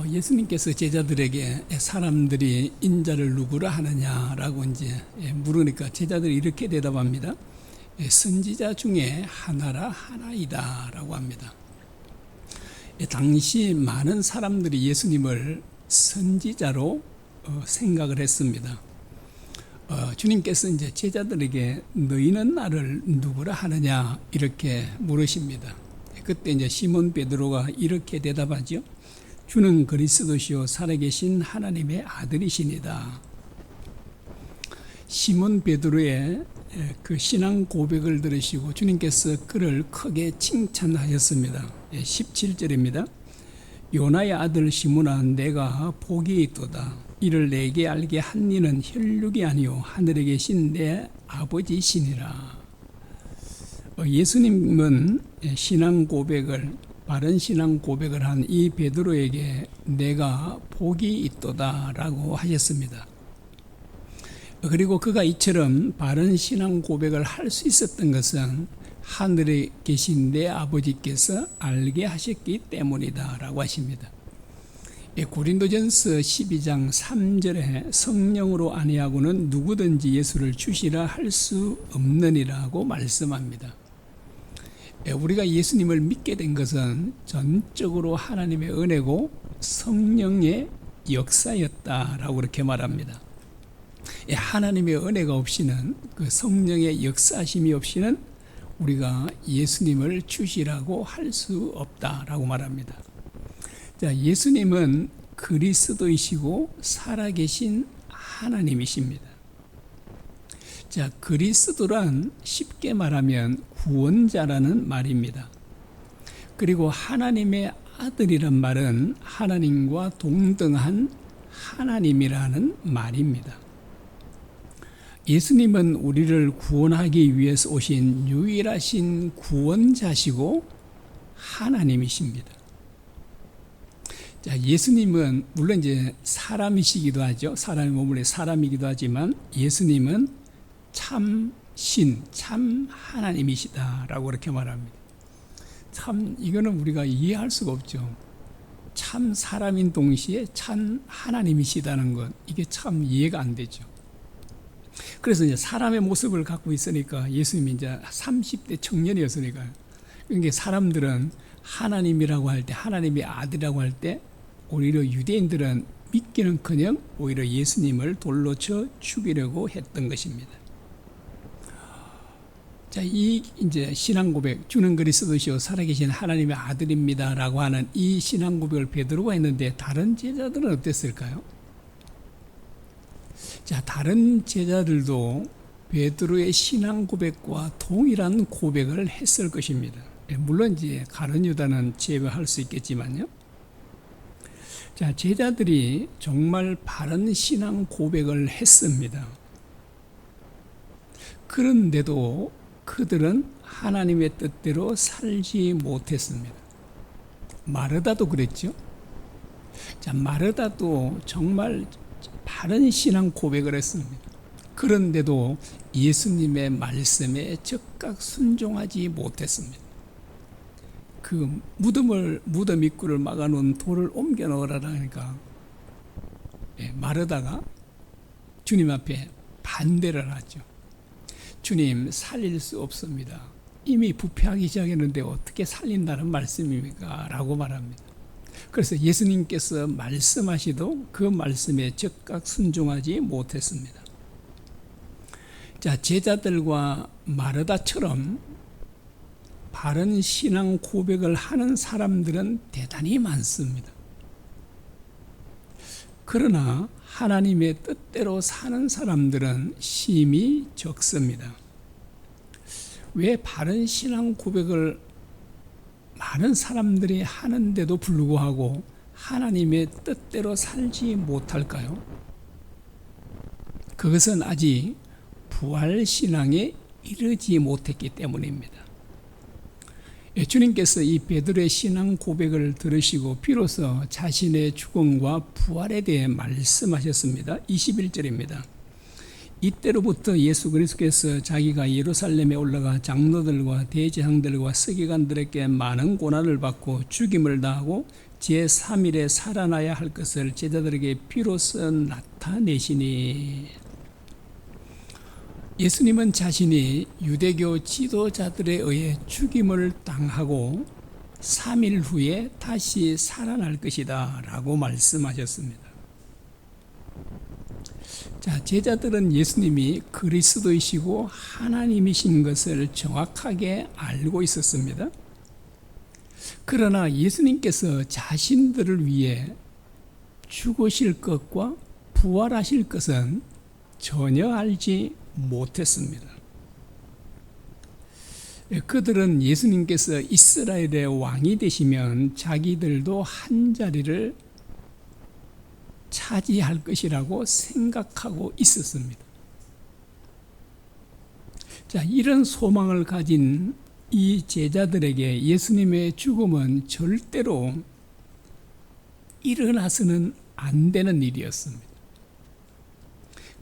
예수님께서 제자들에게 사람들이 인자를 누구라 하느냐라고 이제 물으니까 제자들이 이렇게 대답합니다. 선지자 중에 하나라 하나이다라고 합니다. 당시 많은 사람들이 예수님을 선지자로 생각을 했습니다. 주님께서 이제 제자들에게 너희는 나를 누구라 하느냐 이렇게 물으십니다. 그때 이제 시몬 베드로가 이렇게 대답하죠. 주는 그리스도시요 살아계신 하나님의 아들이시니다. 시몬 베드로의 그 신앙 고백을 들으시고 주님께서 그를 크게 칭찬하셨습니다. 17절입니다. 요나의 아들 시몬아 내가 복이 있도다. 이를 내게 알게 한 이는 혈육이 아니요 하늘에 계신 내 아버지시니라. 예수님은 바른 신앙 고백을 한 이 베드로에게 내가 복이 있도다라고 하셨습니다. 그리고 그가 이처럼 바른 신앙 고백을 할 수 있었던 것은 하늘에 계신 내 아버지께서 알게 하셨기 때문이다라고 하십니다. 고린도전서 12장 3절에 성령으로 아니하고는 누구든지 예수를 주시라 할 수 없느니라고 말씀합니다. 우리가 예수님을 믿게 된 것은 전적으로 하나님의 은혜고 성령의 역사였다라고 그렇게 말합니다. 하나님의 은혜가 없이는 그 성령의 역사심이 없이는 우리가 예수님을 주시라고 할 수 없다라고 말합니다. 자, 예수님은 그리스도이시고 살아계신 하나님이십니다. 자, 그리스도란 쉽게 말하면 구원자라는 말입니다. 그리고 하나님의 아들이란 말은 하나님과 동등한 하나님이라는 말입니다. 예수님은 우리를 구원하기 위해서 오신 유일하신 구원자시고 하나님이십니다. 자, 예수님은 물론 이제 사람이시기도 하죠. 사람의 몸을 사람이기도 하지만 예수님은 참 신, 참 하나님이시다라고 그렇게 말합니다. 참 이거는 우리가 이해할 수가 없죠. 참 사람인 동시에 참 하나님이시다는 것, 이게 참 이해가 안 되죠. 그래서 이제 사람의 모습을 갖고 있으니까 예수님이 이제 30대 청년이었으니까요. 그러니까 사람들은 하나님이라고 할 때, 하나님의 아들이라고 할 때 오히려 유대인들은 믿기는커녕 오히려 예수님을 돌로 쳐 죽이려고 했던 것입니다. 자, 이 이제 신앙 고백, 주는 그리스도시요 살아계신 하나님의 아들입니다라고 하는 이 신앙 고백을 베드로가 했는데 다른 제자들은 어땠을까요? 자, 다른 제자들도 베드로의 신앙 고백과 동일한 고백을 했을 것입니다. 물론 이제 가룟 유다는 제외할 수 있겠지만요. 자, 제자들이 정말 바른 신앙 고백을 했습니다. 그런데도 그들은 하나님의 뜻대로 살지 못했습니다. 마르다도 그랬죠. 자, 마르다도 정말 바른 신앙 고백을 했습니다. 그런데도 예수님의 말씀에 즉각 순종하지 못했습니다. 그 무덤 입구를 막아놓은 돌을 옮겨 넣으라니까 마르다가 주님 앞에 반대를 하죠. 주님, 살릴 수 없습니다. 이미 부패하기 시작했는데 어떻게 살린다는 말씀입니까? 라고 말합니다. 그래서 예수님께서 말씀하시도 그 말씀에 즉각 순종하지 못했습니다. 자, 제자들과 마르다처럼 바른 신앙 고백을 하는 사람들은 대단히 많습니다. 그러나 하나님의 뜻대로 사는 사람들은 심히 적습니다. 왜 바른 신앙 고백을 많은 사람들이 하는데도 불구하고 하나님의 뜻대로 살지 못할까요? 그것은 아직 부활신앙에 이르지 못했기 때문입니다. 주님께서 이 베드로의 신앙 고백을 들으시고 비로소 자신의 죽음과 부활에 대해 말씀하셨습니다. 21절입니다. 이때로부터 예수 그리스도께서 자기가 예루살렘에 올라가 장로들과 대제사장들과 서기관들에게 많은 고난을 받고 죽임을 당하고 제3일에 살아나야 할 것을 제자들에게 비로소 나타내시니. 예수님은 자신이 유대교 지도자들에 의해 죽임을 당하고 3일 후에 다시 살아날 것이다 라고 말씀하셨습니다. 자, 제자들은 예수님이 그리스도이시고 하나님이신 것을 정확하게 알고 있었습니다. 그러나 예수님께서 자신들을 위해 죽으실 것과 부활하실 것은 전혀 알지 못했습니다. 그들은 예수님께서 이스라엘의 왕이 되시면 자기들도 한 자리를 차지할 것이라고 생각하고 있었습니다. 자, 이런 소망을 가진 이 제자들에게 예수님의 죽음은 절대로 일어나서는 안 되는 일이었습니다.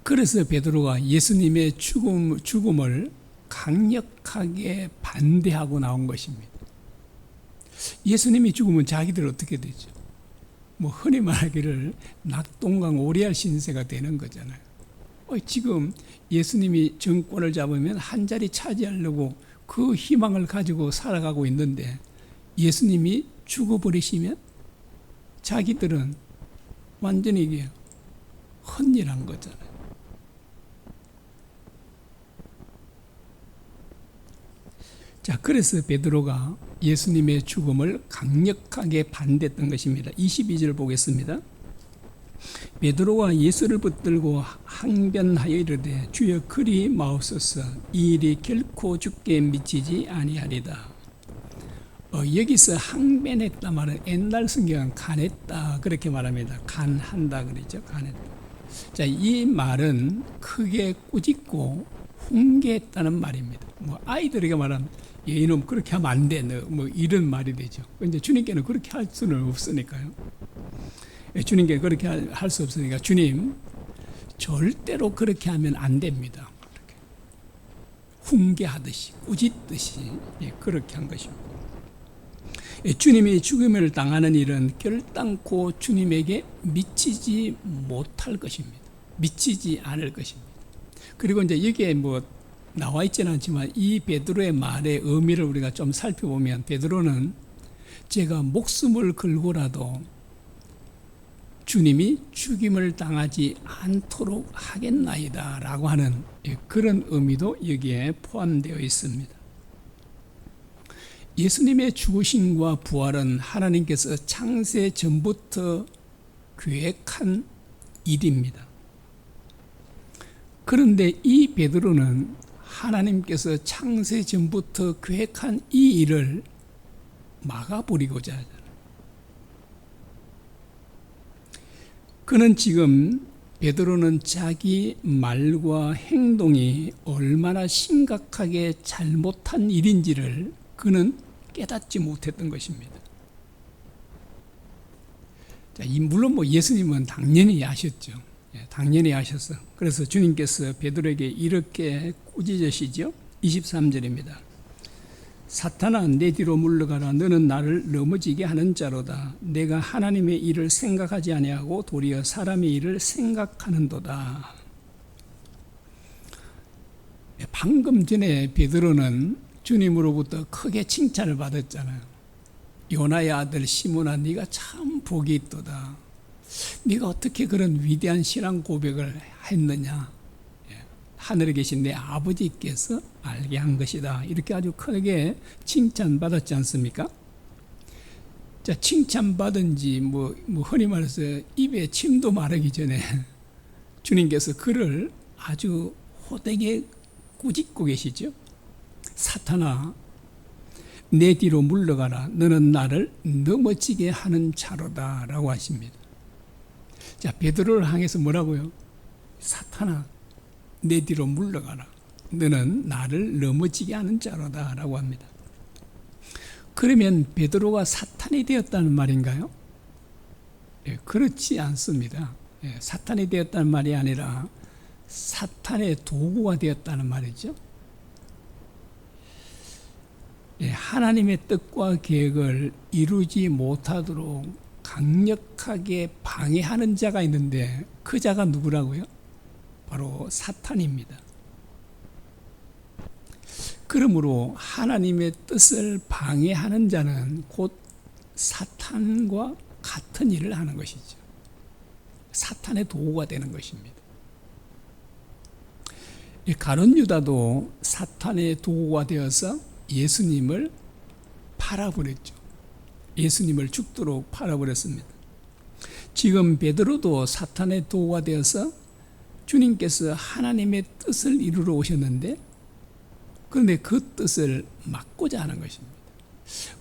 그래서 베드로가 예수님의 죽음을 강력하게 반대하고 나온 것입니다. 예수님이 죽으면 자기들 어떻게 되죠? 흔히 말하기를 낙동강 오리알 신세가 되는 거잖아요. 지금 예수님이 정권을 잡으면 한 자리 차지하려고 그 희망을 가지고 살아가고 있는데 예수님이 죽어버리시면 자기들은 완전히 이게 헛일한 거잖아요. 자, 그래서 베드로가 예수님의 죽음을 강력하게 반대했던 것입니다. 22절 보겠습니다. 베드로가 예수를 붙들고 항변하여 이르되 주여 그리 마옵소서, 이 일이 결코 죽게 미치지 아니하리다. 여기서 항변했다 말은 옛날 성경은 간했다 그렇게 말합니다. 간한다 그러죠. 간했다. 자, 이 말은 크게 꾸짖고 훈계했다는 말입니다. 아이들에게 말하면 이놈 그렇게 하면 안 돼, 이런 말이 되죠. 근데 주님께는 그렇게 할 수는 없으니까요. 주님께 그렇게 할 수 없으니까 주님 절대로 그렇게 하면 안 됩니다. 그렇게 훈계하듯이 꾸짖듯이 그렇게 한 것입니다. 주님이 죽음을 당하는 일은 결단코 주님에게 미치지 못할 것입니다. 미치지 않을 것입니다. 그리고 이제 여기에 나와 있지는 않지만 이 베드로의 말의 의미를 우리가 좀 살펴보면 베드로는 제가 목숨을 걸고라도 주님이 죽임을 당하지 않도록 하겠나이다 라고 하는 그런 의미도 여기에 포함되어 있습니다. 예수님의 죽으심과 부활은 하나님께서 창세 전부터 계획한 일입니다. 그런데 이 베드로는 하나님께서 창세 전부터 계획한 이 일을 막아버리고자 하잖아요. 그는 지금 베드로는 자기 말과 행동이 얼마나 심각하게 잘못한 일인지를 그는 깨닫지 못했던 것입니다. 자, 물론 예수님은 당연히 아셨죠. 당연히 아셨어. 그래서 주님께서 베드로에게 이렇게 꾸짖으시죠. 23절입니다. 사탄아, 내 뒤로 물러가라. 너는 나를 넘어지게 하는 자로다. 내가 하나님의 일을 생각하지 아니하고 도리어 사람의 일을 생각하는도다. 방금 전에 베드로는 주님으로부터 크게 칭찬을 받았잖아요. 요나의 아들 시몬아, 네가 참 복이 있도다. 네가 어떻게 그런 위대한 신앙 고백을 했느냐. 하늘에 계신 내 아버지께서 알게 한 것이다. 이렇게 아주 크게 칭찬받았지 않습니까? 자, 칭찬받은지 흔히 말해서 입에 침도 마르기 전에 주님께서 그를 아주 호되게 꾸짖고 계시죠. 사탄아, 내 뒤로 물러가라. 너는 나를 넘어지게 하는 자로다 라고 하십니다. 자, 베드로를 향해서 뭐라고요? 사탄아, 내 뒤로 물러가라. 너는 나를 넘어지게 하는 자로다 라고 합니다. 그러면 베드로가 사탄이 되었다는 말인가요? 그렇지 않습니다. 사탄이 되었다는 말이 아니라 사탄의 도구가 되었다는 말이죠. 하나님의 뜻과 계획을 이루지 못하도록 강력하게 방해하는 자가 있는데 그 자가 누구라고요? 바로 사탄입니다. 그러므로 하나님의 뜻을 방해하는 자는 곧 사탄과 같은 일을 하는 것이죠. 사탄의 도구가 되는 것입니다. 가룟 유다도 사탄의 도구가 되어서 예수님을 팔아버렸죠. 예수님을 죽도록 팔아버렸습니다. 지금 베드로도 사탄의 도구가 되어서 주님께서 하나님의 뜻을 이루러 오셨는데, 그런데 그 뜻을 막고자 하는 것입니다.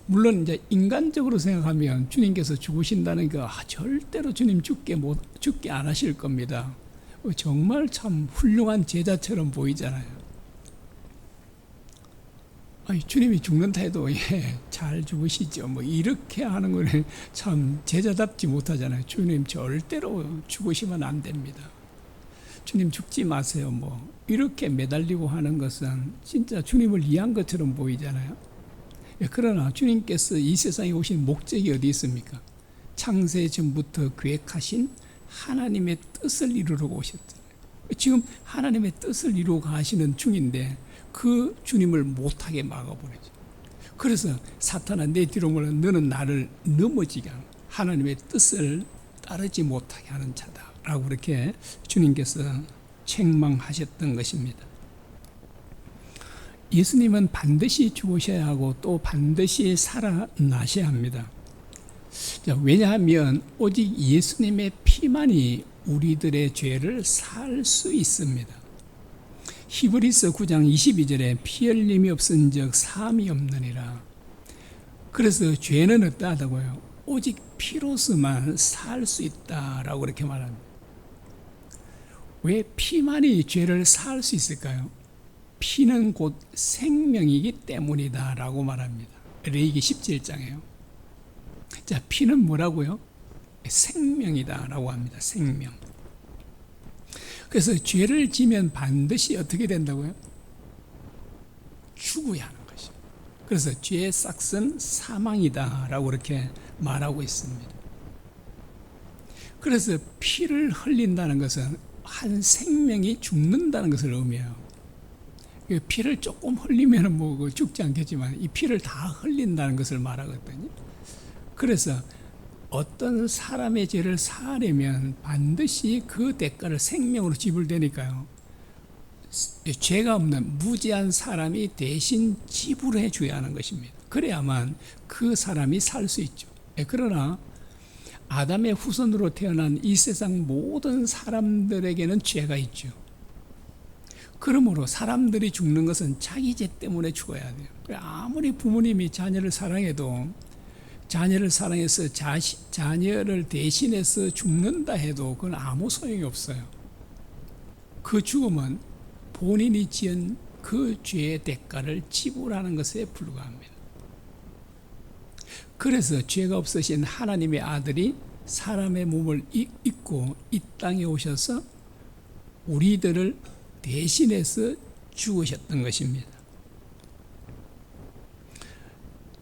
물론 이제 인간적으로 생각하면 주님께서 죽으신다는 거 절대로 주님 죽게 안 하실 겁니다. 정말 참 훌륭한 제자처럼 보이잖아요. 주님이 죽는다 해도 잘 죽으시죠. 이렇게 하는 거는 참 제자답지 못하잖아요. 주님 절대로 죽으시면 안 됩니다. 주님 죽지 마세요. 이렇게 매달리고 하는 것은 진짜 주님을 이해한 것처럼 보이잖아요. 그러나 주님께서 이 세상에 오신 목적이 어디 있습니까? 창세 전부터 계획하신 하나님의 뜻을 이루러 오셨잖아요. 지금 하나님의 뜻을 이루고 가시는 중인데 그 주님을 못하게 막아버리죠. 그래서 사탄아, 내 뒤로 물러 너는 나를 넘어지게 하는, 하나님의 뜻을 따르지 못하게 하는 자다 라고 그렇게 주님께서 책망하셨던 것입니다. 예수님은 반드시 죽으셔야 하고 또 반드시 살아나셔야 합니다. 왜냐하면 오직 예수님의 피만이 우리들의 죄를 살 수 있습니다. 히브리서 9장 22절에 피 흘림이 없은즉 사함이 없느니라. 그래서 죄는 어떠하다고요? 오직 피로서만 살 수 있다라고 그렇게 말합니다. 왜 피만이 죄를 살 수 있을까요? 피는 곧 생명이기 때문이다 라고 말합니다. 레위기 17장에요. 자, 피는 뭐라고요? 생명이다 라고 합니다. 생명. 그래서 죄를 지면 반드시 어떻게 된다고요? 죽어야 하는 것입니다. 그래서 죄의 싹은 사망이다 라고 이렇게 말하고 있습니다. 그래서 피를 흘린다는 것은 한 생명이 죽는다는 것을 의미해요. 피를 조금 흘리면 죽지 않겠지만 이 피를 다 흘린다는 것을 말하거든요. 그래서 어떤 사람의 죄를 사하려면 반드시 그 대가를 생명으로 지불되니까요. 죄가 없는 무죄한 사람이 대신 지불해 줘야 하는 것입니다. 그래야만 그 사람이 살 수 있죠. 그러나 아담의 후손으로 태어난 이 세상 모든 사람들에게는 죄가 있죠. 그러므로 사람들이 죽는 것은 자기 죄 때문에 죽어야 돼요. 아무리 부모님이 자녀를 사랑해도 자녀를 사랑해서 자녀를 대신해서 죽는다 해도 그건 아무 소용이 없어요. 그 죽음은 본인이 지은 그 죄의 대가를 지불하는 것에 불과합니다. 그래서 죄가 없으신 하나님의 아들이 사람의 몸을 입고 이 땅에 오셔서 우리들을 대신해서 죽으셨던 것입니다.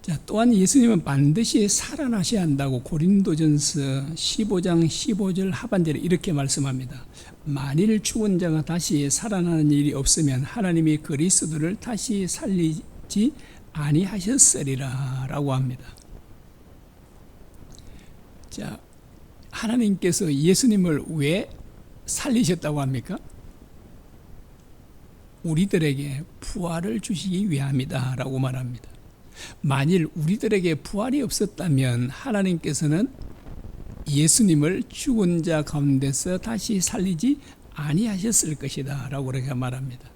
자, 또한 예수님은 반드시 살아나셔야 한다고 고린도전서 15장 15절 하반절에 이렇게 말씀합니다. 만일 죽은 자가 다시 살아나는 일이 없으면 하나님이 그리스도를 다시 살리지 아니하셨으리라 라고 합니다. 자, 하나님께서 예수님을 왜 살리셨다고 합니까? 우리들에게 부활을 주시기 위함이다 라고 말합니다. 만일 우리들에게 부활이 없었다면 하나님께서는 예수님을 죽은 자 가운데서 다시 살리지 아니하셨을 것이다 라고 그렇게 말합니다.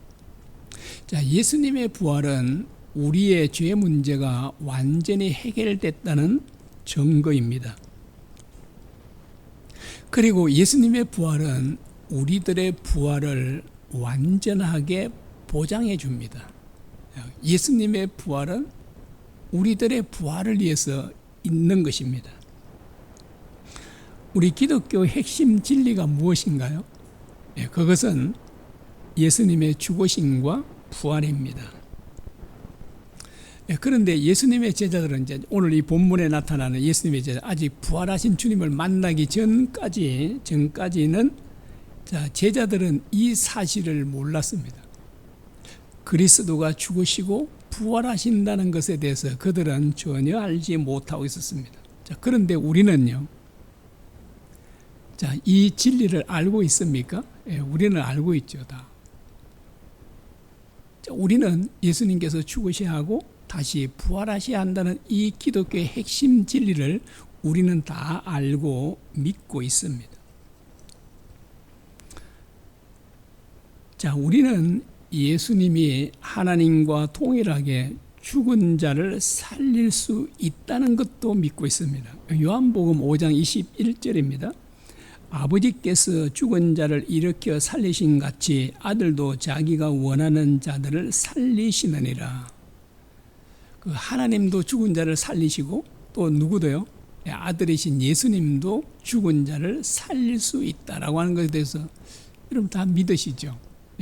자, 예수님의 부활은 우리의 죄 문제가 완전히 해결됐다는 증거입니다. 그리고 예수님의 부활은 우리들의 부활을 완전하게 보장해 줍니다. 예수님의 부활은 우리들의 부활을 위해서 있는 것입니다. 우리 기독교의 핵심 진리가 무엇인가요? 그것은 예수님의 죽으심과 부활입니다. 그런데 예수님의 제자들은 이제 오늘 이 본문에 나타나는 예수님의 제자, 아직 부활하신 주님을 만나기 전까지는 자, 제자들은 이 사실을 몰랐습니다. 그리스도가 죽으시고 부활하신다는 것에 대해서 그들은 전혀 알지 못하고 있었습니다. 자, 그런데 우리는요, 자, 이 진리를 알고 있습니까? 우리는 알고 있죠, 다. 자, 우리는 예수님께서 죽으셔야 하고 다시 부활하셔야 한다는 이 기독교의 핵심 진리를 우리는 다 알고 믿고 있습니다. 자, 우리는 예수님이 하나님과 동일하게 죽은 자를 살릴 수 있다는 것도 믿고 있습니다. 요한복음 5장 21절입니다. 아버지께서 죽은 자를 일으켜 살리신 같이 아들도 자기가 원하는 자들을 살리시느니라. 그 하나님도 죽은 자를 살리시고 또 누구도요? 아들이신 예수님도 죽은 자를 살릴 수 있다라고 하는 것에 대해서 여러분 다 믿으시죠?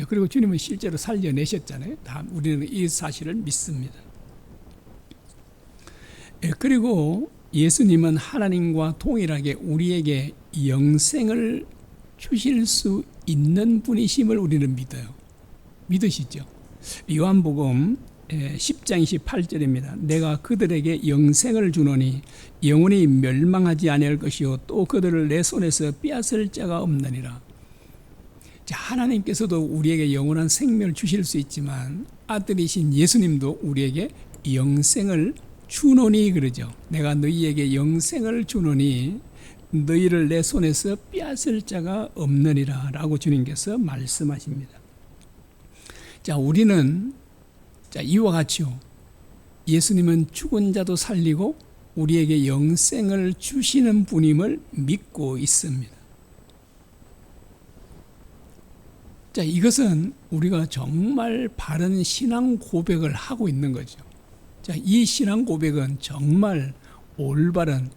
그리고 주님은 실제로 살려내셨잖아요. 다 우리는 이 사실을 믿습니다. 그리고 예수님은 하나님과 동일하게 우리에게 영생을 주실 수 있는 분이심을 우리는 믿어요. 믿으시죠? 요한복음 10장 28절입니다. 내가 그들에게 영생을 주노니 영원히 멸망하지 아니할 것이요 또 그들을 내 손에서 빼앗을 자가 없느니라. 자, 하나님께서도 우리에게 영원한 생명을 주실 수 있지만 아들이신 예수님도 우리에게 영생을 주노니 그러죠. 내가 너희에게 영생을 주노니 너희를 내 손에서 빼앗을 자가 없느니라 라고 주님께서 말씀하십니다. 자, 우리는 자, 이와 같이요, 예수님은 죽은 자도 살리고 우리에게 영생을 주시는 분임을 믿고 있습니다. 자, 이것은 우리가 정말 바른 신앙 고백을 하고 있는 거죠. 자, 이 신앙 고백은 정말 올바른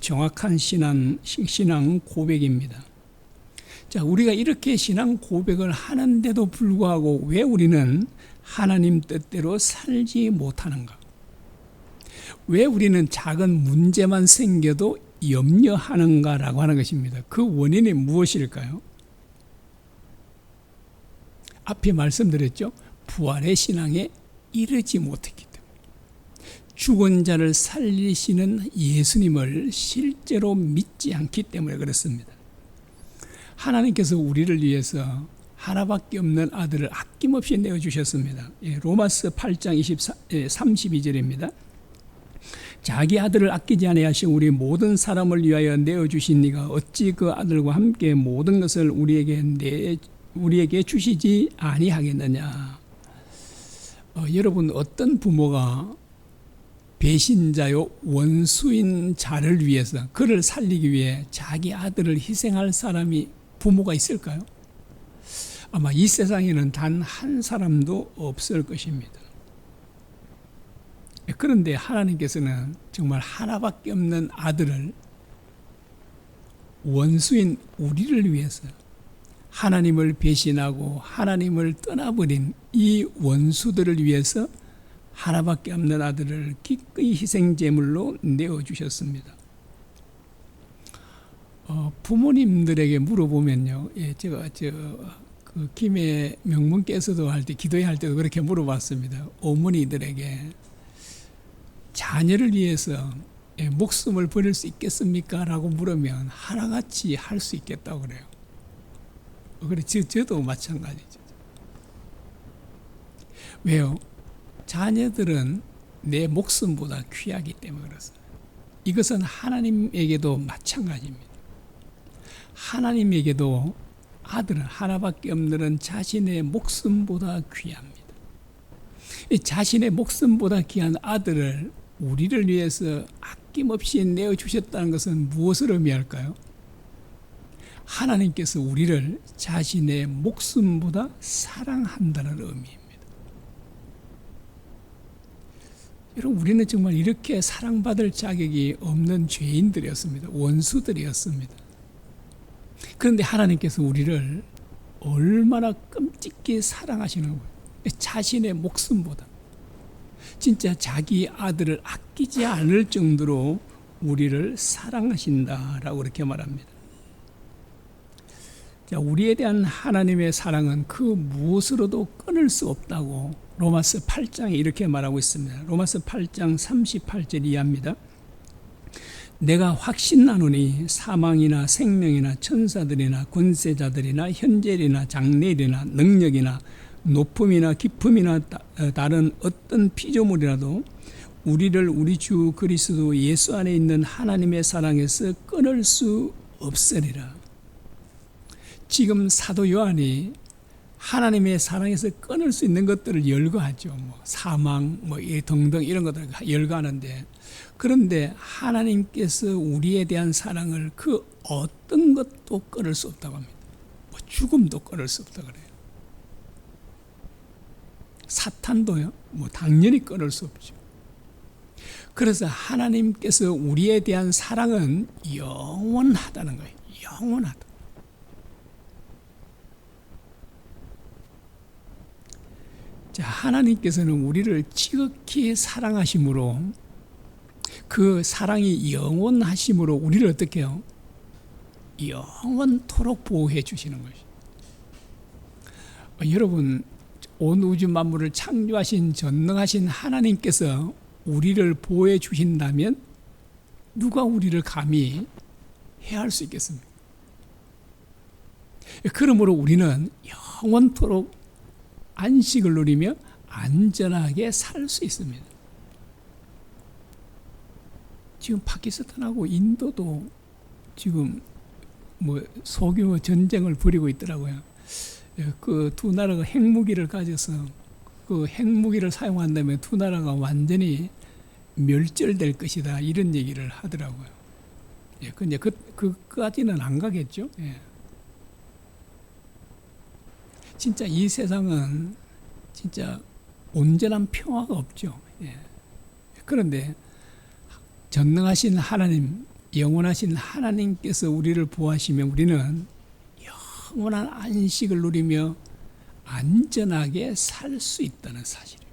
정확한 신앙 고백입니다. 자, 우리가 이렇게 신앙 고백을 하는데도 불구하고 왜 우리는 하나님 뜻대로 살지 못하는가? 왜 우리는 작은 문제만 생겨도 염려하는가라고 하는 것입니다. 그 원인이 무엇일까요? 앞에 말씀드렸죠. 부활의 신앙에 이르지 못했기 때문에. 죽은 자를 살리시는 예수님을 실제로 믿지 않기 때문에 그렇습니다. 하나님께서 우리를 위해서 하나밖에 없는 아들을 아낌없이 내어주셨습니다. 로마서 8장 32절입니다. 자기 아들을 아끼지 아니하시고 우리 모든 사람을 위하여 내어주신 이가 어찌 그 아들과 함께 모든 것을 우리에게 주시지 아니하겠느냐. 여러분, 어떤 부모가 배신자요 원수인 자를 위해서 그를 살리기 위해 자기 아들을 희생할 사람이 부모가 있을까요? 아마 이 세상에는 단 한 사람도 없을 것입니다. 그런데 하나님께서는 정말 하나밖에 없는 아들을 원수인 우리를 위해서, 하나님을 배신하고 하나님을 떠나버린 이 원수들을 위해서 하나밖에 없는 아들을 기꺼이 희생제물로 내어주셨습니다. 부모님들에게 물어보면요, 제가 그 김해 명문께서도 할 때, 기도회 할 때도 그렇게 물어봤습니다. 어머니들에게 자녀를 위해서 목숨을 버릴 수 있겠습니까? 라고 물으면 하나같이 할 수 있겠다고 그래요. 그래, 저도 마찬가지죠. 왜요? 자녀들은 내 목숨보다 귀하기 때문에 그렇습니다. 이것은 하나님에게도 마찬가지입니다. 하나님에게도 아들은 하나밖에 없는 자신의 목숨보다 귀합니다. 자신의 목숨보다 귀한 아들을 우리를 위해서 아낌없이 내어주셨다는 것은 무엇을 의미할까요? 하나님께서 우리를 자신의 목숨보다 사랑한다는 의미입니다. 여러분, 우리는 정말 이렇게 사랑받을 자격이 없는 죄인들이었습니다. 원수들이었습니다. 그런데 하나님께서 우리를 얼마나 끔찍히 사랑하시는 거예요. 자신의 목숨보다. 진짜 자기 아들을 아끼지 않을 정도로 우리를 사랑하신다라고 그렇게 말합니다. 자, 우리에 대한 하나님의 사랑은 그 무엇으로도 끊을 수 없다고 로마서 8장에 이렇게 말하고 있습니다. 로마서 8장 38절 이하입니다. 내가 확신하노니 사망이나 생명이나 천사들이나 권세자들이나 현재일이나 장래일이나 능력이나 높음이나 깊음이나 다른 어떤 피조물이라도 우리를 우리 주 그리스도 예수 안에 있는 하나님의 사랑에서 끊을 수 없으리라. 지금 사도 요한이 하나님의 사랑에서 끊을 수 있는 것들을 열거하죠. 뭐 사망, 뭐 등등 이런 것들을 열거하는데, 그런데 하나님께서 우리에 대한 사랑을 그 어떤 것도 끊을 수 없다고 합니다. 뭐 죽음도 끊을 수 없다고 그래요. 사탄도요, 뭐 당연히 끊을 수 없죠. 그래서 하나님께서 우리에 대한 사랑은 영원하다는 거예요. 영원하다. 자, 하나님께서는 우리를 지극히 사랑하심으로, 그 사랑이 영원하심으로 우리를 어떻게 해요? 영원토록 보호해 주시는 것이죠. 여러분, 온 우주 만물을 창조하신 전능하신 하나님께서 우리를 보호해 주신다면 누가 우리를 감히 해할 수 있겠습니까? 그러므로 우리는 영원토록 안식을 누리며 안전하게 살 수 있습니다. 지금 파키스탄하고 인도도 지금 뭐 소규모 전쟁을 벌이고 있더라고요. 그 두 나라가 핵무기를 가져서 그 핵무기를 사용한다면 두 나라가 완전히 멸절될 것이다, 이런 얘기를 하더라고요. 근데 그까지는 안 가겠죠. 진짜 이 세상은 진짜 온전한 평화가 없죠. 그런데 전능하신 하나님, 영원하신 하나님께서 우리를 보호하시면 우리는 영원한 안식을 누리며 안전하게 살 수 있다는 사실입니다.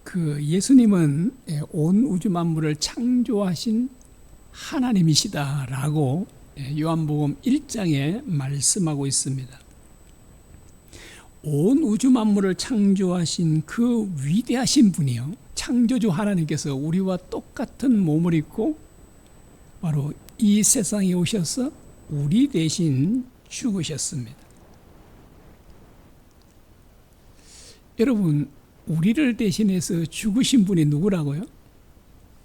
그 예수님은 온 우주 만물을 창조하신 하나님이시다라고 요한복음 1장에 말씀하고 있습니다. 온 우주 만물을 창조하신 그 위대하신 분이요, 창조주 하나님께서 우리와 똑같은 몸을 입고 바로 이 세상에 오셔서 우리 대신 죽으셨습니다. 여러분, 우리를 대신해서 죽으신 분이 누구라고요?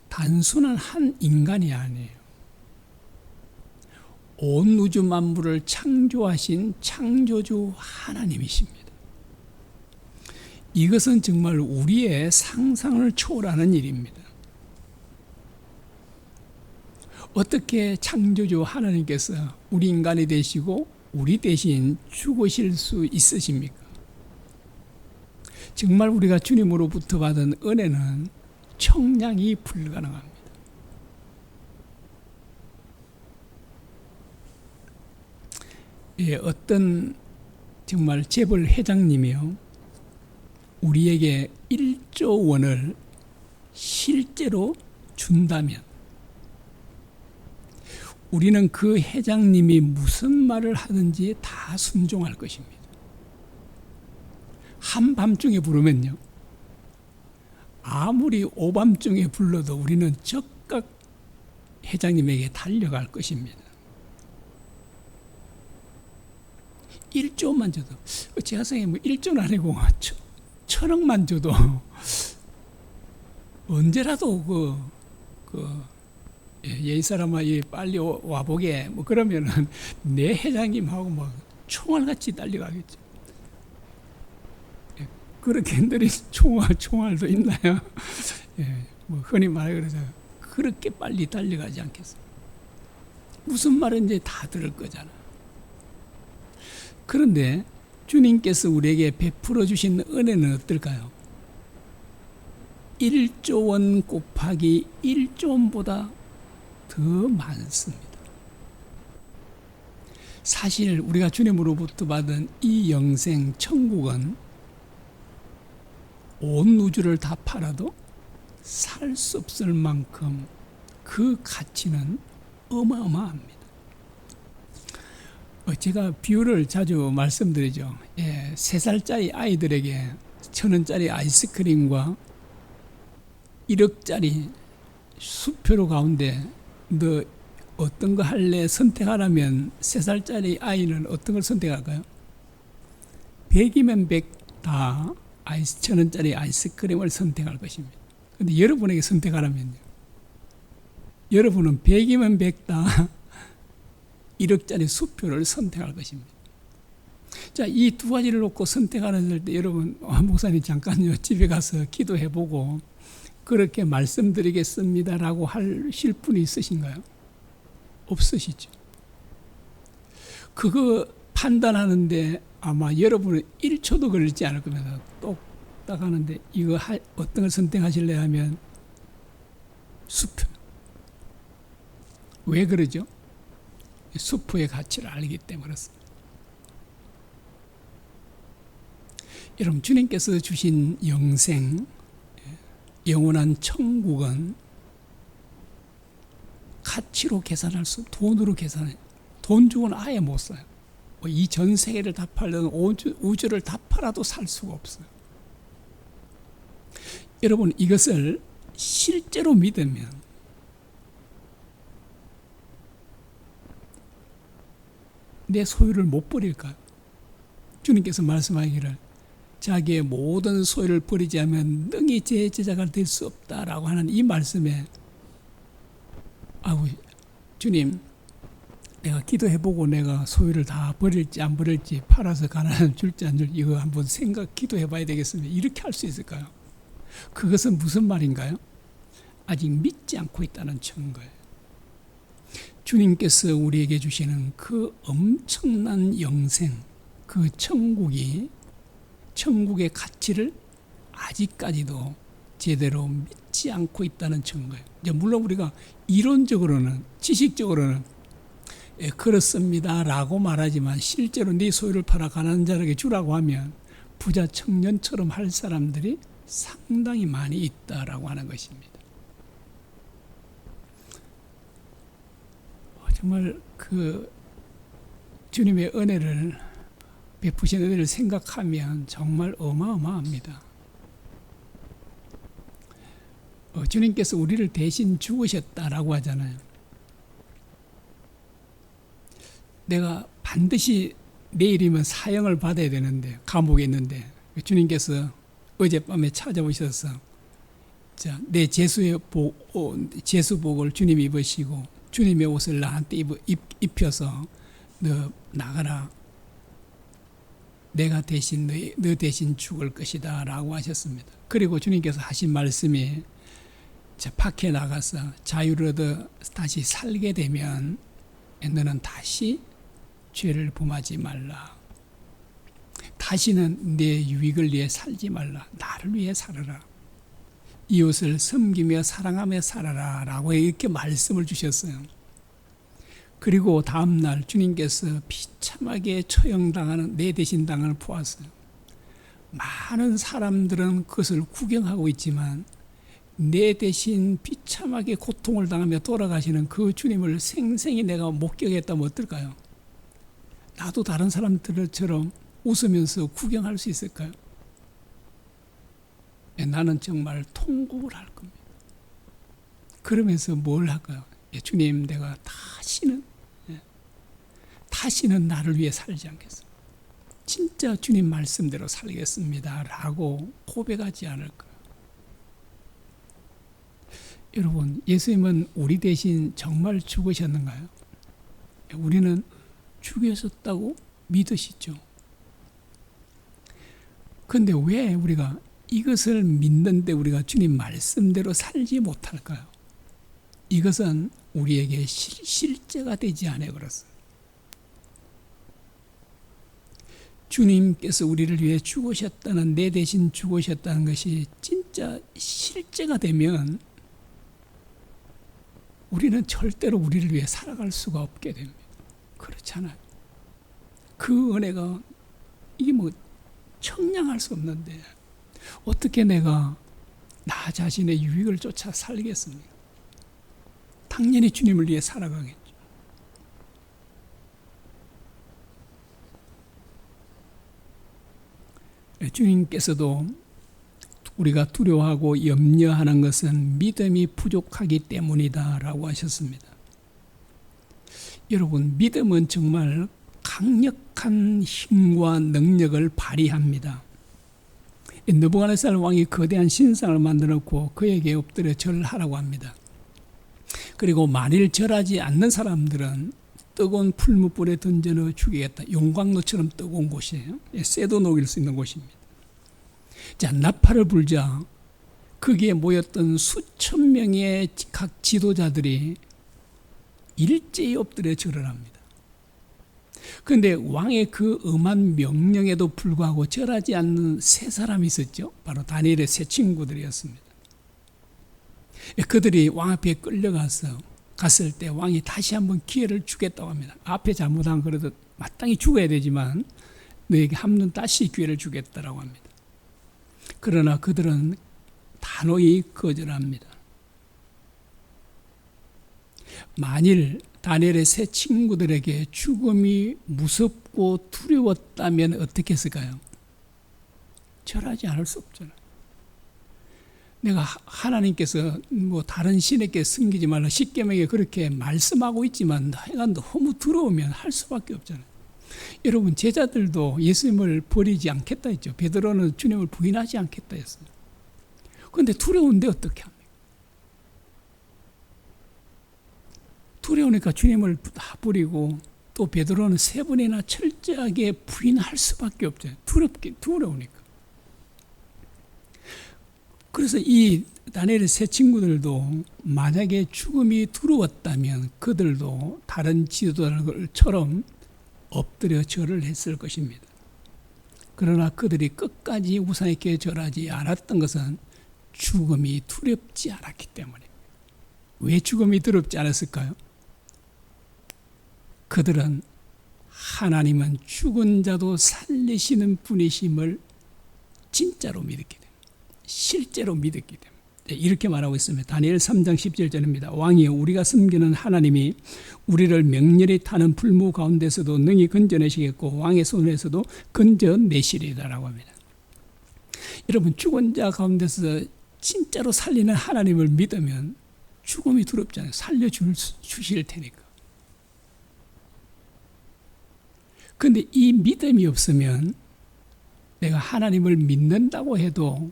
단순한 한 인간이 아니에요. 온 우주 만물을 창조하신 창조주 하나님이십니다. 이것은 정말 우리의 상상을 초월하는 일입니다. 어떻게 창조주 하나님께서 우리 인간이 되시고 우리 대신 죽으실 수 있으십니까? 정말 우리가 주님으로부터 받은 은혜는 청량이 불가능합니다. 어떤 정말 재벌 회장님이요, 우리에게 1조 원을 실제로 준다면 우리는 그 회장님이 무슨 말을 하든지 다 순종할 것입니다. 한밤중에 부르면요, 아무리 오밤중에 불러도 우리는 즉각 회장님에게 달려갈 것입니다. 1조만 줘도, 제가 생각에 뭐 1조는 아니고 1,000억만 줘도 언제라도 이 사람아 빨리 와보게 뭐 그러면은 내 회장님하고 막 총알같이 달려가겠죠. 그렇게 느린 총알도 있나요? 뭐 흔히 말해 그래서 그렇게 빨리 달려가지 않겠어. 무슨 말인지 다 들을 거잖아. 그런데 주님께서 우리에게 베풀어 주신 은혜는 어떨까요? 1조 원 곱하기 1조 원보다 더 많습니다. 사실 우리가 주님으로부터 받은 이 영생 천국은 온 우주를 다 팔아도 살 수 없을 만큼 그 가치는 어마어마합니다. 제가 비유를 자주 말씀드리죠. 3살짜리 아이들에게 1,000원짜리 아이스크림과 1억짜리 수표로 가운데 너 어떤 거 할래 선택하라면 3살짜리 아이는 어떤 걸 선택할까요? 100이면 100 다 1,000원짜리 아이스크림을 선택할 것입니다. 근데 여러분에게 선택하라면요. 여러분은 100이면 100 다 1억짜리 수표를 선택할 것입니다. 자, 이 두 가지를 놓고 선택하는 때 여러분, 목사님 잠깐요, 집에 가서 기도해보고 그렇게 말씀드리겠습니다라고 하실 분이 있으신가요? 없으시죠. 그거 판단하는데 아마 여러분은 1초도 걸리지 않을 겁니다. 똑딱 하는데 이거 어떤 걸 선택하실래 하면 수표. 왜 그러죠? 수표의 가치를 알기 때문에 그렇습니다. 여러분, 주님께서 주신 영생, 영원한 천국은 가치로 계산할 수, 돈으로 계산해. 돈 주고는 아예 못 사요. 이 전 세계를 다 팔든 우주를 다 팔아도 살 수가 없어요. 여러분, 이것을 실제로 믿으면 내 소유를 못 버릴까요? 주님께서 말씀하기를 자기의 모든 소유를 버리지 않으면 능히 제 제자가 될 수 없다라고 하는 이 말씀에 주님, 내가 기도해보고 내가 소유를 다 버릴지 안 버릴지, 팔아서 가난한 줄지 안 줄지 이거 한번 기도해봐야 되겠습니다. 이렇게 할 수 있을까요? 그것은 무슨 말인가요? 아직 믿지 않고 있다는 증거예요. 주님께서 우리에게 주시는 그 엄청난 영생, 그 천국의 가치를 아직까지도 제대로 믿지 않고 있다는 증거예요. 이제 물론 우리가 이론적으로는, 지식적으로는 그렇습니다 라고 말하지만 실제로 네 소유를 팔아 가난한 자에게 주라고 하면 부자 청년처럼 할 사람들이 상당히 많이 있다라고 하는 것입니다. 정말 그 주님의 은혜를 베푸신 은혜를 생각하면 정말 어마어마합니다. 주님께서 우리를 대신 죽으셨다라고 하잖아요. 내가 반드시 내일이면 사형을 받아야 되는데, 감옥에 있는데 주님께서 어젯밤에 찾아오셔서 내 제수복을 주님이 입으시고 주님의 옷을 나한테 입혀서 너 나가라. 내가 대신 너 대신 죽을 것이다 라고 하셨습니다. 그리고 주님께서 하신 말씀이 밖에 나가서 자유를 얻어 다시 살게 되면 너는 다시 죄를 범하지 말라. 다시는 내 유익을 위해 살지 말라. 나를 위해 살아라. 이웃을 섬기며 사랑하며 살아라 라고 이렇게 말씀을 주셨어요. 그리고 다음날 주님께서 비참하게 처형당하는, 내 대신 당을 보았어요. 많은 사람들은 그것을 구경하고 있지만 내 대신 비참하게 고통을 당하며 돌아가시는 그 주님을 생생히 내가 목격했다면 어떨까요? 나도 다른 사람들처럼 웃으면서 구경할 수 있을까요? 나는 정말 통곡을 할 겁니다. 그러면서 뭘 할까요? 주님, 내가 다시는 나를 위해 살지 않겠습니다. 진짜 주님 말씀대로 살겠습니다 라고 고백하지 않을까요? 여러분, 예수님은 우리 대신 정말 죽으셨는가요? 우리는 죽으셨다고 믿으시죠? 그런데 왜 우리가 이것을 믿는데 우리가 주님 말씀대로 살지 못할까요? 이것은 우리에게 실제가 되지 않아요. 그렇습니다. 주님께서 우리를 위해 죽으셨다는, 내 대신 죽으셨다는 것이 진짜 실제가 되면 우리는 절대로 우리를 위해 살아갈 수가 없게 됩니다. 그렇잖아요. 그 은혜가 이게 뭐 청량할 수 없는데 어떻게 내가 나 자신의 유익을 쫓아 살겠습니까? 당연히 주님을 위해 살아가겠죠. 주님께서도 우리가 두려워하고 염려하는 것은 믿음이 부족하기 때문이다 라고 하셨습니다. 여러분, 믿음은 정말 강력한 힘과 능력을 발휘합니다. 느부갓네살 왕이 거대한 신상을 만들어 놓고 그에게 엎드려 절을 하라고 합니다. 그리고 만일 절하지 않는 사람들은 뜨거운 풀무불에 던져 죽이겠다. 용광로처럼 뜨거운 곳이에요. 쇠도 녹일 수 있는 곳입니다. 자, 나팔을 불자 거기에 모였던 수천 명의 각 지도자들이 일제히 엎드려 절을 합니다. 그런데 왕의 그 엄한 명령에도 불구하고 절하지 않는 세 사람이 있었죠. 바로 다니엘의 세 친구들이었습니다. 그들이 왕 앞에 끌려가서 갔을 때 왕이 다시 한번 기회를 주겠다고 합니다. 앞에 잘못한 그래도 마땅히 죽어야 되지만 너에게 한 번 다시 기회를 주겠다라고 합니다. 그러나 그들은 단호히 거절합니다. 만일 다니엘의 세 친구들에게 죽음이 무섭고 두려웠다면 어떻게 했을까요? 절하지 않을 수 없잖아요. 내가 하나님께서 뭐 다른 신에게 숨기지 말라 십계명에 그렇게 말씀하고 있지만 내가 너무 두려우면 할 수밖에 없잖아요. 여러분, 제자들도 예수님을 버리지 않겠다 했죠. 베드로는 주님을 부인하지 않겠다 했어요. 그런데 두려운데 어떻게 합니까? 두려우니까 주님을 다 버리고 또 베드로는 세 번이나 철저하게 부인할 수밖에 없죠. 두려우니까. 그래서 이 다니엘의 세 친구들도 만약에 죽음이 두려웠다면 그들도 다른 지도자들처럼 엎드려 절을 했을 것입니다. 그러나 그들이 끝까지 우상에게 절하지 않았던 것은 죽음이 두렵지 않았기 때문에. 왜 죽음이 두렵지 않았을까요? 그들은 하나님은 죽은 자도 살리시는 분이심을 진짜로 믿었기 때문에, 실제로 믿었기 때문에 이렇게 말하고 있습니다. 다니엘 3장 17절입니다. 왕이여, 우리가 섬기는 하나님이 우리를 맹렬히 타는 불무 가운데서도 능히 건져내시겠고 왕의 손에서도 건져내시리라라고 합니다. 여러분, 죽은 자 가운데서 진짜로 살리는 하나님을 믿으면 죽음이 두렵잖아요. 살려주실 테니까. 그런데 이 믿음이 없으면 내가 하나님을 믿는다고 해도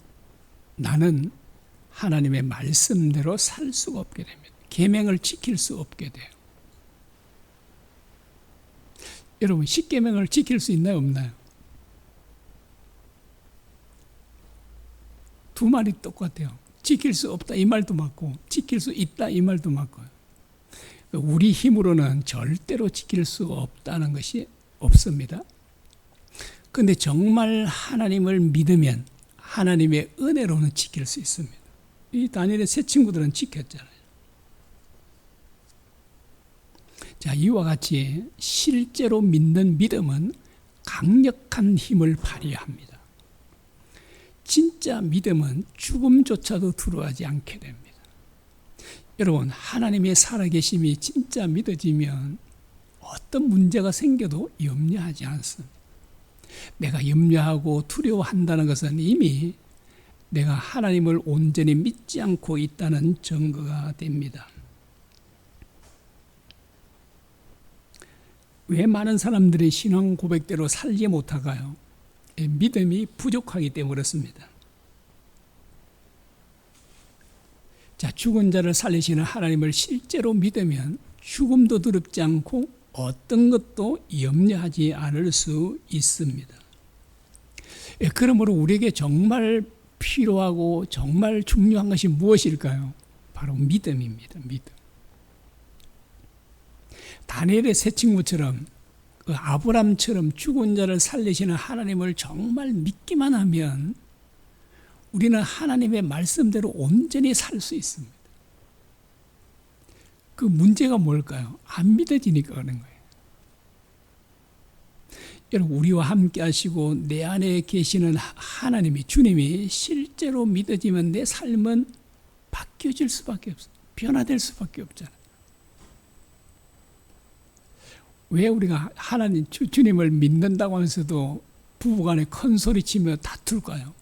나는 하나님의 말씀대로 살 수가 없게 됩니다. 계명을 지킬 수 없게 돼요. 여러분, 십계명을 지킬 수 있나요, 없나요? 두 말이 똑같아요. 지킬 수 없다 이 말도 맞고 지킬 수 있다 이 말도 맞고요. 우리 힘으로는 절대로 지킬 수가 없다는 것이 없습니다. 그런데 정말 하나님을 믿으면 하나님의 은혜로는 지킬 수 있습니다. 이 다니엘의 세 친구들은 지켰잖아요. 자, 이와 같이 실제로 믿는 믿음은 강력한 힘을 발휘합니다. 진짜 믿음은 죽음조차도 두려워하지 않게 됩니다. 여러분, 하나님의 살아계심이 진짜 믿어지면 어떤 문제가 생겨도 염려하지 않습니다. 내가 염려하고 두려워한다는 것은 이미 내가 하나님을 온전히 믿지 않고 있다는 증거가 됩니다. 왜 많은 사람들이 신앙 고백대로 살지 못할까요? 믿음이 부족하기 때문에 그렇습니다. 자, 죽은 자를 살리시는 하나님을 실제로 믿으면 죽음도 두렵지 않고 어떤 것도 염려하지 않을 수 있습니다. 그러므로 우리에게 정말 필요하고 정말 중요한 것이 무엇일까요? 바로 믿음입니다. 믿음. 다니엘의 세 친구처럼 아브람처럼 죽은 자를 살리시는 하나님을 정말 믿기만 하면 우리는 하나님의 말씀대로 온전히 살 수 있습니다. 그 문제가 뭘까요? 안 믿어지니까 그런 거예요. 여러분, 우리와 함께 하시고 내 안에 계시는 하나님이, 주님이 실제로 믿어지면 내 삶은 바뀌어질 수밖에 없어요. 변화될 수밖에 없잖아요. 왜 우리가 하나님, 주님을 믿는다고 하면서도 부부간에 큰 소리 치며 다툴까요?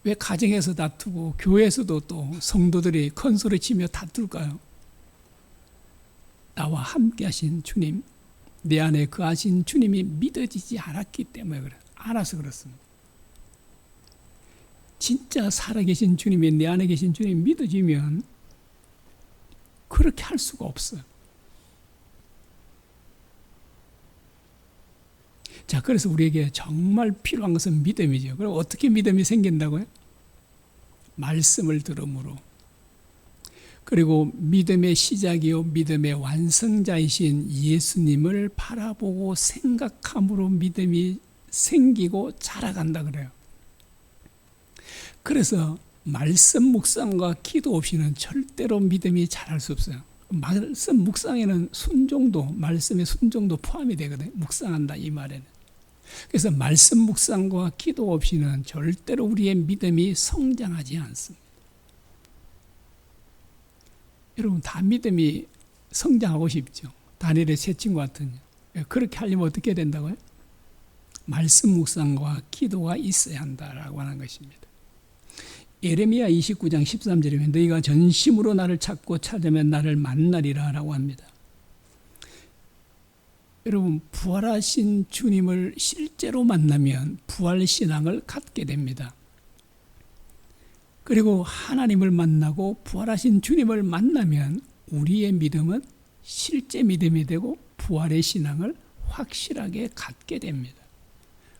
왜 가정에서 다투고 교회에서도 또 성도들이 큰 소리 치며 다툴까요? 나와 함께 하신 주님, 내 안에 거하신 주님이 믿어지지 않았기 때문에 그래요. 알아서 그렇습니다. 진짜 살아계신 주님이, 내 안에 계신 주님이 믿어지면 그렇게 할 수가 없어요. 자, 그래서 우리에게 정말 필요한 것은 믿음이죠. 그럼 어떻게 믿음이 생긴다고요? 말씀을 들음으로. 그리고 믿음의 시작이요 믿음의 완성자이신 예수님을 바라보고 생각함으로 믿음이 생기고 자라간다 그래요. 그래서 말씀 묵상과 기도 없이는 절대로 믿음이 자랄 수 없어요. 말씀 묵상에는 순종도, 말씀의 순종도 포함이 되거든요. 묵상한다 이 말에는. 그래서 말씀 묵상과 기도 없이는 절대로 우리의 믿음이 성장하지 않습니다. 여러분, 다 믿음이 성장하고 싶죠. 다니엘의 세 친구 같은. 그렇게 하려면 어떻게 된다고요? 말씀 묵상과 기도가 있어야 한다라고 하는 것입니다. 예레미야 29장 13절이면 너희가 전심으로 나를 찾고 찾으면 나를 만나리라 라고 합니다. 여러분, 부활하신 주님을 실제로 만나면 부활신앙을 갖게 됩니다. 그리고 하나님을 만나고 부활하신 주님을 만나면 우리의 믿음은 실제 믿음이 되고 부활의 신앙을 확실하게 갖게 됩니다.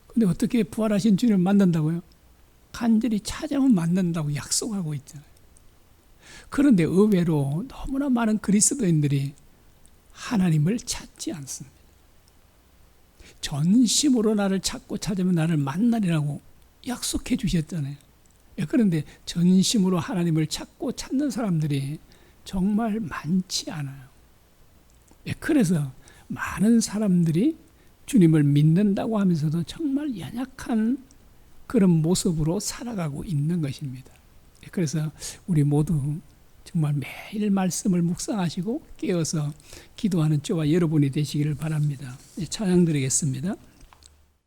근데 어떻게 부활하신 주님을 만난다고요? 간절히 찾아오면 만난다고 약속하고 있잖아요. 그런데 의외로 너무나 많은 그리스도인들이 하나님을 찾지 않습니다. 전심으로 나를 찾고 찾으면 나를 만나리라고 약속해 주셨잖아요. 그런데 전심으로 하나님을 찾고 찾는 사람들이 정말 많지 않아요. 그래서 많은 사람들이 주님을 믿는다고 하면서도 정말 연약한 그런 모습으로 살아가고 있는 것입니다. 그래서 우리 모두 정말 매일 말씀을 묵상하시고 깨어서 기도하는 저와 여러분이 되시기를 바랍니다. 찬양 드리겠습니다.